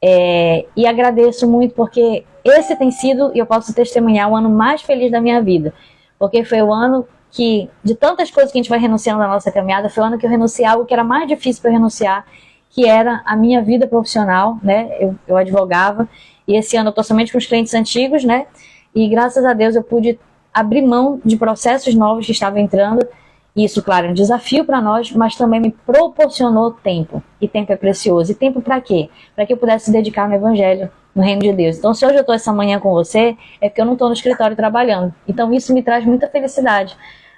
E agradeço muito porque esse tem sido, e eu posso testemunhar, o ano mais feliz da minha vida. Porque foi o ano que, de tantas coisas que a gente vai renunciando na nossa caminhada, foi o ano que eu renunciei algo que era mais difícil para eu renunciar, que era a minha vida profissional, né? Eu advogava, e esse ano eu estou somente com os clientes antigos, né? E graças a Deus eu pude abrir mão de processos novos que estavam entrando. Isso, claro, é um desafio para nós, mas também me proporcionou tempo. E tempo é precioso. E tempo para quê? Para que eu pudesse dedicar no Evangelho, no Reino de Deus. Então, se hoje eu estou essa manhã com você, é porque eu não estou no escritório trabalhando. Então, isso me traz muita felicidade.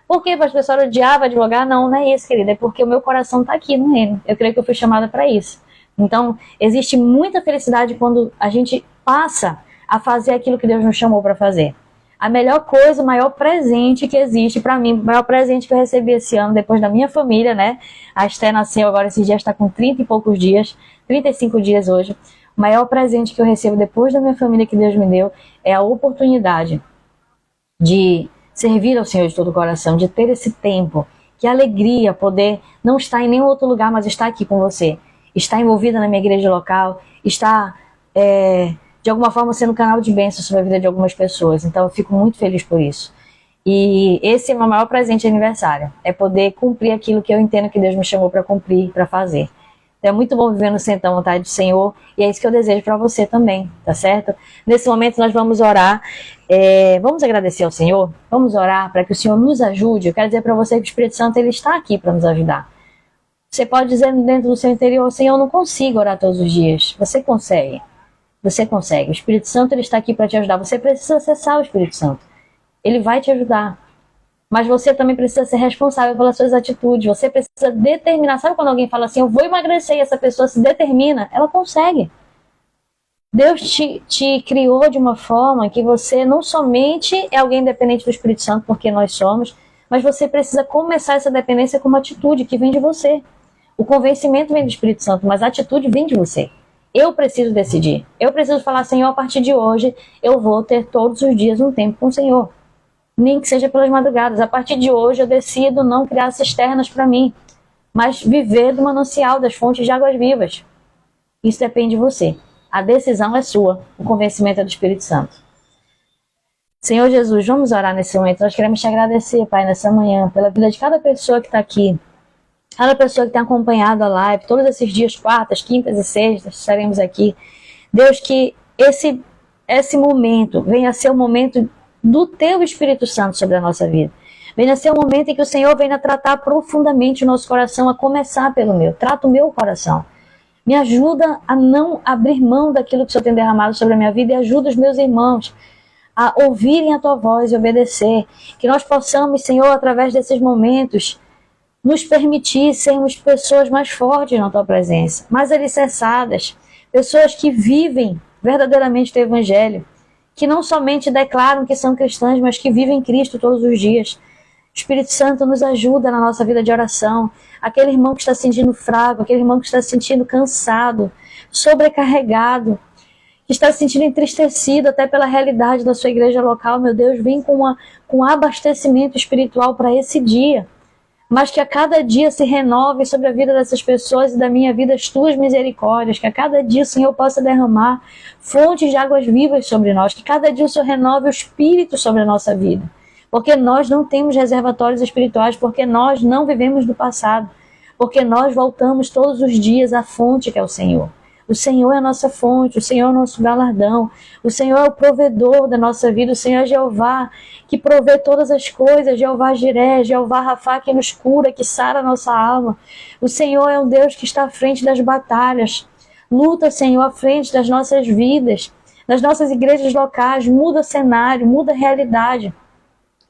Por quê? Para as pessoas odiavam advogar? Não, não é isso, querida. É porque o meu coração está aqui no Reino. Eu creio que eu fui chamada para isso. Então, existe muita felicidade quando a gente passa a fazer aquilo que Deus nos chamou para fazer. A melhor coisa, o maior presente que existe para mim, o maior presente que eu recebi esse ano, depois da minha família, né? A Esté nasceu agora, esses dias está com 30 e poucos dias, 35 dias hoje. O maior presente que eu recebo depois da minha família que Deus me deu é a oportunidade de servir ao Senhor de todo o coração, de ter esse tempo. Que alegria poder não estar em nenhum outro lugar, mas estar aqui com você. Estar envolvida na minha igreja local, estar de alguma forma sendo canal de bênção sobre a vida de algumas pessoas. Então eu fico muito feliz por isso. E esse é o meu maior presente de aniversário. É poder cumprir aquilo que eu entendo que Deus me chamou para cumprir, para fazer. Então, é muito bom viver no centro da vontade do Senhor. E é isso que eu desejo para você também, tá certo? Nesse momento nós vamos orar. Vamos agradecer ao Senhor. Vamos orar para que o Senhor nos ajude. Eu quero dizer para você que o Espírito Santo ele está aqui para nos ajudar. Você pode dizer dentro do seu interior: Senhor, eu não consigo orar todos os dias. Você consegue. Você consegue. O Espírito Santo ele está aqui para te ajudar. Você precisa acessar o Espírito Santo. Ele vai te ajudar. Mas você também precisa ser responsável pelas suas atitudes. Você precisa determinar. Sabe quando alguém fala assim, eu vou emagrecer, e essa pessoa se determina? Ela consegue. Deus te criou de uma forma que você não somente é alguém dependente do Espírito Santo, porque nós somos, mas você precisa começar essa dependência com uma atitude que vem de você. O convencimento vem do Espírito Santo, mas a atitude vem de você. Eu preciso decidir. Eu preciso falar, Senhor, a partir de hoje, eu vou ter todos os dias um tempo com o Senhor. Nem que seja pelas madrugadas. A partir de hoje, eu decido não criar cisternas para mim, mas viver do manancial, das fontes de águas vivas. Isso depende de você. A decisão é sua. O convencimento é do Espírito Santo. Senhor Jesus, vamos orar nesse momento. Nós queremos te agradecer, Pai, nessa manhã, pela vida de cada pessoa que está aqui. Cada pessoa que tem acompanhado a live, todos esses dias, quartas, quintas e sextas, estaremos aqui. Deus, que esse momento venha a ser o momento do Teu Espírito Santo sobre a nossa vida. Venha a ser o momento em que o Senhor venha tratar profundamente o nosso coração, a começar pelo meu. Trata o meu coração. Me ajuda a não abrir mão daquilo que o Senhor tem derramado sobre a minha vida e ajuda os meus irmãos a ouvirem a Tua voz e obedecer. Que nós possamos, Senhor, através desses momentos, nos permitir sermos pessoas mais fortes na Tua presença, mais alicerçadas, pessoas que vivem verdadeiramente o Teu Evangelho, que não somente declaram que são cristãs, mas que vivem Cristo todos os dias. O Espírito Santo nos ajuda na nossa vida de oração. Aquele irmão que está se sentindo fraco, aquele irmão que está se sentindo cansado, sobrecarregado, que está se sentindo entristecido até pela realidade da sua igreja local, meu Deus, vem com abastecimento espiritual para esse dia. Mas que a cada dia se renove sobre a vida dessas pessoas e da minha vida as Tuas misericórdias, que a cada dia o Senhor possa derramar fontes de águas vivas sobre nós, que cada dia o Senhor renove o Espírito sobre a nossa vida, porque nós não temos reservatórios espirituais, porque nós não vivemos do passado, porque nós voltamos todos os dias à fonte que é o Senhor. O Senhor é a nossa fonte, o Senhor é o nosso galardão, o Senhor é o provedor da nossa vida, o Senhor é Jeová, que provê todas as coisas, Jeová Jiré, Jeová Rafá, que nos cura, que sara a nossa alma. O Senhor é um Deus que está à frente das batalhas, luta, Senhor, à frente das nossas vidas, das nossas igrejas locais, muda cenário, muda realidade.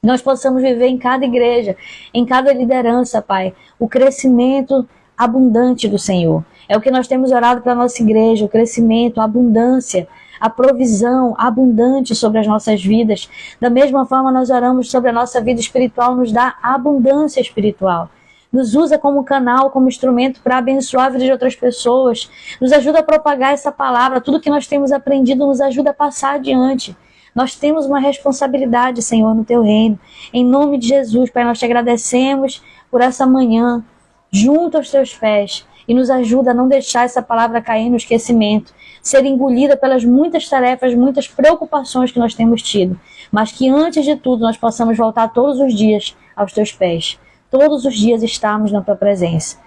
Nós possamos viver em cada igreja, em cada liderança, Pai, o crescimento abundante do Senhor. É o que nós temos orado para a nossa igreja, o crescimento, a abundância, a provisão abundante sobre as nossas vidas. Da mesma forma, nós oramos sobre a nossa vida espiritual, nos dá abundância espiritual. Nos usa como canal, como instrumento para abençoar a vida de outras pessoas. Nos ajuda a propagar essa palavra. Tudo que nós temos aprendido nos ajuda a passar adiante. Nós temos uma responsabilidade, Senhor, no Teu reino. Em nome de Jesus, Pai, nós te agradecemos por essa manhã, junto aos Teus pés. E nos ajuda a não deixar essa palavra cair no esquecimento, ser engolida pelas muitas tarefas, muitas preocupações que nós temos tido. Mas que antes de tudo nós possamos voltar todos os dias aos Teus pés. Todos os dias estarmos na Tua presença.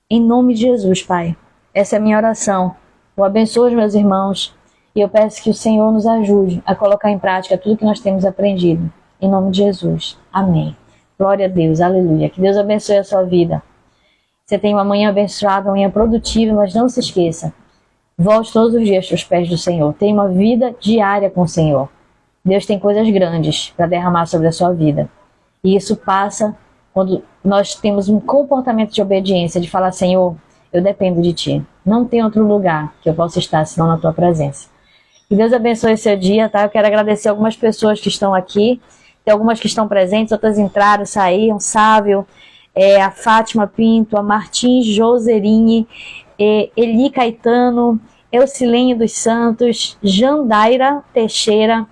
Em nome de Jesus, Pai. Essa é a minha oração. Eu abençoo os meus irmãos. E eu peço que o Senhor nos ajude a colocar em prática tudo que nós temos aprendido. Em nome de Jesus. Amém. Glória a Deus. Aleluia. Que Deus abençoe a sua vida. Você tem uma manhã abençoada, uma manhã produtiva, mas não se esqueça. Volte todos os dias aos pés do Senhor. Tenha uma vida diária com o Senhor. Deus tem coisas grandes para derramar sobre a sua vida. E isso passa quando nós temos um comportamento de obediência, de falar, Senhor, eu dependo de Ti. Não tem outro lugar que eu possa estar senão na Tua presença. Que Deus abençoe seu dia, tá? Eu quero agradecer algumas pessoas que estão aqui. Tem algumas que estão presentes, outras entraram, saíram. Sávio, a Fátima Pinto, a Martins Joserini, Eli Caetano, Eucilene dos Santos, Jandaira Teixeira,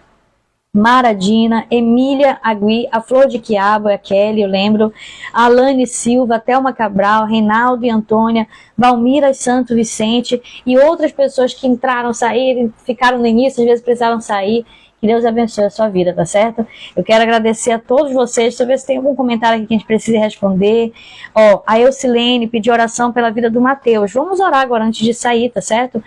Maradina, Emília Agui, a Flor de Quiabo, a Kelly, eu lembro, a Alane Silva, a Thelma Cabral, Reinaldo e Antônia, Valmira Santo Vicente e outras pessoas que entraram, saíram, ficaram no início, às vezes precisaram sair. Que Deus abençoe a sua vida, tá certo? Eu quero agradecer a todos vocês. Deixa eu ver se tem algum comentário aqui que a gente precisa responder. Ó, a Eucilene pediu oração pela vida do Mateus. Vamos orar agora antes de sair, tá certo?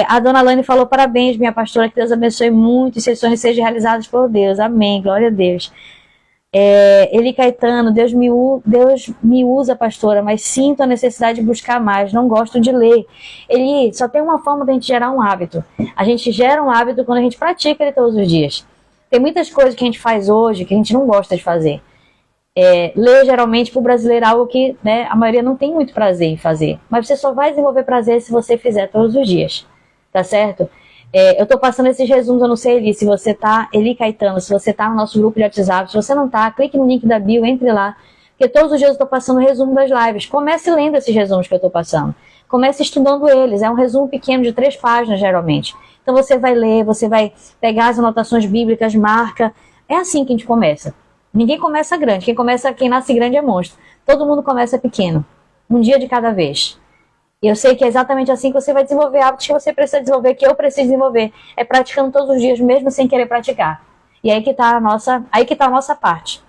A dona Lane falou: parabéns, minha pastora, que Deus abençoe muito e seus sonhos sejam realizados por Deus. Amém, glória a Deus. Eli Caetano, Deus me usa, pastora, mas sinto a necessidade de buscar mais, não gosto de ler. Eli, só tem uma forma de a gente gerar um hábito. A gente gera um hábito quando a gente pratica ele todos os dias. Tem muitas coisas que a gente faz hoje que a gente não gosta de fazer. Ler, geralmente, para o brasileiro é algo que, né, a maioria não tem muito prazer em fazer. Mas você só vai desenvolver prazer se você fizer todos os dias, tá certo? Eu tô passando esses resumos, eu não sei, Eli, se você tá, Eli Caetano, se você tá no nosso grupo de WhatsApp, se você não tá, clique no link da bio, entre lá, porque todos os dias eu tô passando o resumo das lives. Comece lendo esses resumos que eu tô passando. Comece estudando eles, é um resumo pequeno de 3 páginas, geralmente. Então você vai ler, você vai pegar as anotações bíblicas, marca. É assim que a gente começa. Ninguém começa grande, quem nasce grande é monstro. Todo mundo começa pequeno, um dia de cada vez. E eu sei que é exatamente assim que você vai desenvolver hábitos que você precisa desenvolver, que eu preciso desenvolver. É praticando todos os dias, mesmo sem querer praticar. E aí que está a nossa parte,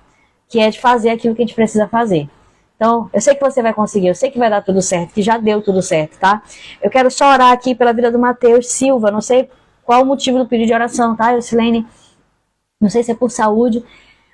que é de fazer aquilo que a gente precisa fazer. Então, eu sei que você vai conseguir, eu sei que vai dar tudo certo, que já deu tudo certo, tá? Eu quero só orar aqui pela vida do Mateus Silva, não sei qual o motivo do pedido de oração, tá, Eucilene? Não sei se é por saúde,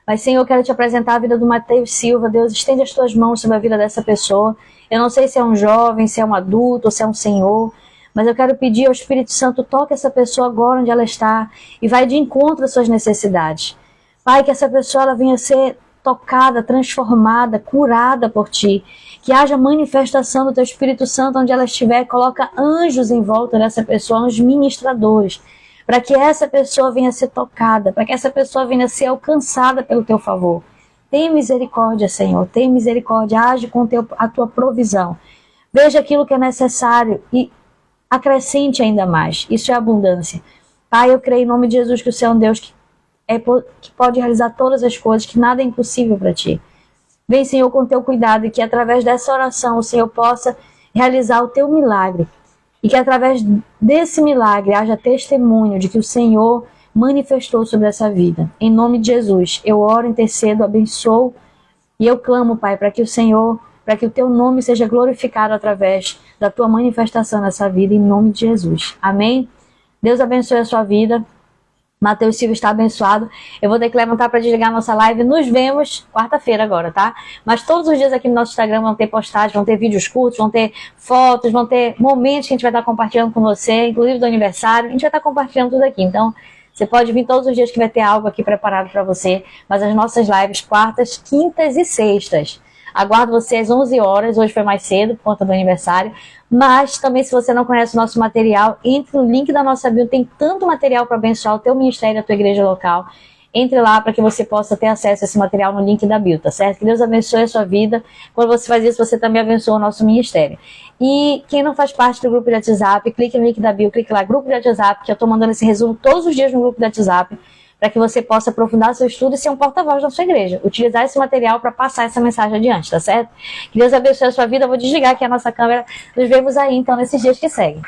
mas, Senhor, eu quero te apresentar a vida do Mateus Silva. Deus, estende as tuas mãos sobre a vida dessa pessoa. Eu não sei se é um jovem, se é um adulto, ou se é um senhor, mas eu quero pedir ao Espírito Santo, toque essa pessoa agora onde ela está e vai de encontro às suas necessidades. Pai, que essa pessoa ela venha ser tocada, transformada, curada por Ti. Que haja manifestação do Teu Espírito Santo onde ela estiver. Coloca anjos em volta dessa pessoa, anjos ministradores, para que essa pessoa venha ser tocada, para que essa pessoa venha ser alcançada pelo Teu favor. Tenha misericórdia, Senhor, tenha misericórdia, age com a Tua provisão. Veja aquilo que é necessário e acrescente ainda mais. Isso é abundância. Pai, eu creio em nome de Jesus que o Senhor é um Deus que pode realizar todas as coisas, que nada é impossível para Ti. Vem, Senhor, com Teu cuidado e que através dessa oração o Senhor possa realizar o Teu milagre. E que através desse milagre haja testemunho de que o Senhor manifestou sobre essa vida. Em nome de Jesus, eu oro, intercedo, abençoo e eu clamo, Pai, para que o Senhor, para que o Teu nome seja glorificado através da Tua manifestação nessa vida, em nome de Jesus. Amém? Deus abençoe a sua vida. Mateus Silva está abençoado. Eu vou ter que levantar para desligar a nossa live. Nos vemos quarta-feira agora, tá? Mas todos os dias aqui no nosso Instagram vão ter postagens, vão ter vídeos curtos, vão ter fotos, vão ter momentos que a gente vai estar compartilhando com você, inclusive do aniversário. A gente vai estar compartilhando tudo aqui. Então, você pode vir todos os dias que vai ter algo aqui preparado para você. Mas as nossas lives quartas, quintas e sextas. Aguardo você às 11 horas. Hoje foi mais cedo por conta do aniversário. Mas também, se você não conhece o nosso material, entre no link da nossa bio. Tem tanto material para abençoar o teu ministério, a tua igreja local. Entre lá para que você possa ter acesso a esse material no link da bio, tá certo? Que Deus abençoe a sua vida. Quando você faz isso, você também abençoa o nosso ministério. E quem não faz parte do grupo de WhatsApp, clique no link da bio, clique lá, grupo de WhatsApp, que eu estou mandando esse resumo todos os dias no grupo de WhatsApp, para que você possa aprofundar seu estudo e ser um porta-voz da sua igreja. Utilizar esse material para passar essa mensagem adiante, tá certo? Que Deus abençoe a sua vida. Eu vou desligar aqui a nossa câmera. Nos vemos aí, então, nesses dias que seguem.